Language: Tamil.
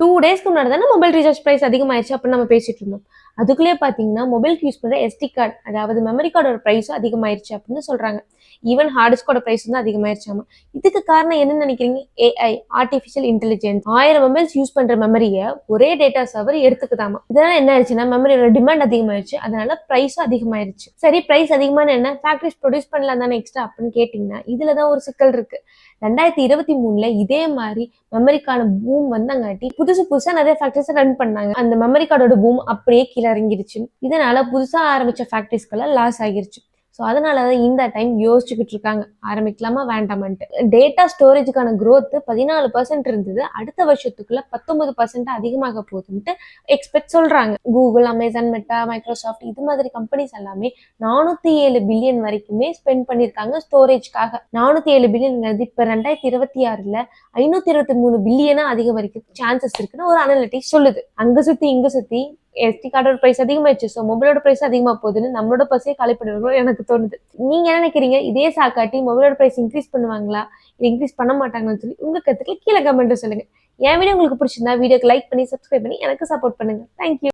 2 டேஸ்க்கு முன்னாடி தானே மொபைல் ரீசார்ஜ் பிரைஸ் அதிகமாயிருச்சு அப்படின்னு நம்ம பேசிட்டு இருந்தோம். அதுக்குள்ளேயே பார்த்தீங்கன்னா, மொபைலுக்கு யூஸ் பண்ற எஸ்டி கார்டு, அதாவது மெமரி கார்டோட பிரைஸும் அதிகமாயிருச்சு அப்படின்னு சொல்றாங்க. ஈவன் ஹார்ட் டிஸ்கோட பிரைஸ் வந்து அதிகமாயிருச்சாமா. இதுக்கு காரணம் என்னன்னு நினைக்கிறீங்க? AI, artificial intelligence. 1000 mobiles use பண்ற மெமரிய ஒரே டேட்டா சர்வர் எடுத்துக்குதாமா. இதனால என்ன ஆயிடுச்சுன்னா, மெமரியோட டிமாண்ட் அதிகமாயிருச்சு. அதனால பிரைஸும் அதிகமாயிருச்சு. சரி, பிரைஸ் அதிகமான என்ன? ஃபேக்டரிஸ் ப்ரொடியூஸ் பண்ணலாம் தானே எக்ஸ்ட்ரா அப்படின்னு கேட்டீங்கன்னா, இதுல தான் ஒரு சிக்கல் இருக்கு. 2023ல இதே மாதிரி மெமரிக்கான பூம் வந்தங்காட்டி புதுசா நிறைய ஃபேக்டரிஸ் ரன் பண்ணாங்க. அந்த மெமரி கார்டோட பூம் அப்படியே கீழே இறங்கிருச்சு. இதனால புதுசா ஆரம்பிச்ச ஃபேக்டரிஸ்க்கெல்லாம் லாஸ் ஆகிருச்சு. ஸோ அதனாலதான் இந்த டைம் யோசிச்சுக்கிட்டு இருக்காங்க, ஆரம்பிக்கலாமா வேண்டாமான்ட்டு. டேட்டா ஸ்டோரேஜுக்கான growth 14% இருந்தது, அடுத்த வருஷத்துக்குள்ள 19% அதிகமாக போகுதுன்ட்டு எக்ஸ்பெக்ட் சொல்றாங்க. கூகுள், அமேசான், மெட்டா, மைக்ரோசாஃப்ட் இது மாதிரி கம்பெனிஸ் எல்லாமே 407 பில்லியன் வரைக்குமே ஸ்பெண்ட் பண்ணிருக்காங்க ஸ்டோரேஜ்க்காக. 407 பில்லியன் இப்ப 2026ல 523 பில்லியனா அதிகம் வரைக்கும் சான்சஸ் இருக்குன்னு ஒரு அனலிட்டிக்ஸ் சொல்லுது. அங்க சுத்தி இங்க சுத்தி எஸ்டி கார்டோட பிரைஸ் அதிகமாயிடுச்சு, ஸோ மொபைலோட பிரைஸ் அதிகமா போகுதுன்னு நம்மளோட பஸ்ஸே காலி பண்ணிருக்கோம் எனக்கு தோணுது. நீங்க என்ன நினைக்கிறீங்க? இதே சாக்காட்டி மொபைலோட பிரைஸ் இன்க்ரீஸ் பண்ணுவாங்களா, இன்க்ரீஸ் பண்ண மாட்டாங்கன்னு சொல்லி உங்க கருத்துக்களை கீழே கமெண்ட்ல சொல்லுங்க. என் வீடியோ உங்களுக்கு பிடிச்சிருந்தா வீடியோக்கு லைக் பண்ணி சப்ஸ்கிரைப் பண்ணி எனக்கு சப்போர்ட் பண்ணுங்க. தேங்க்யூ.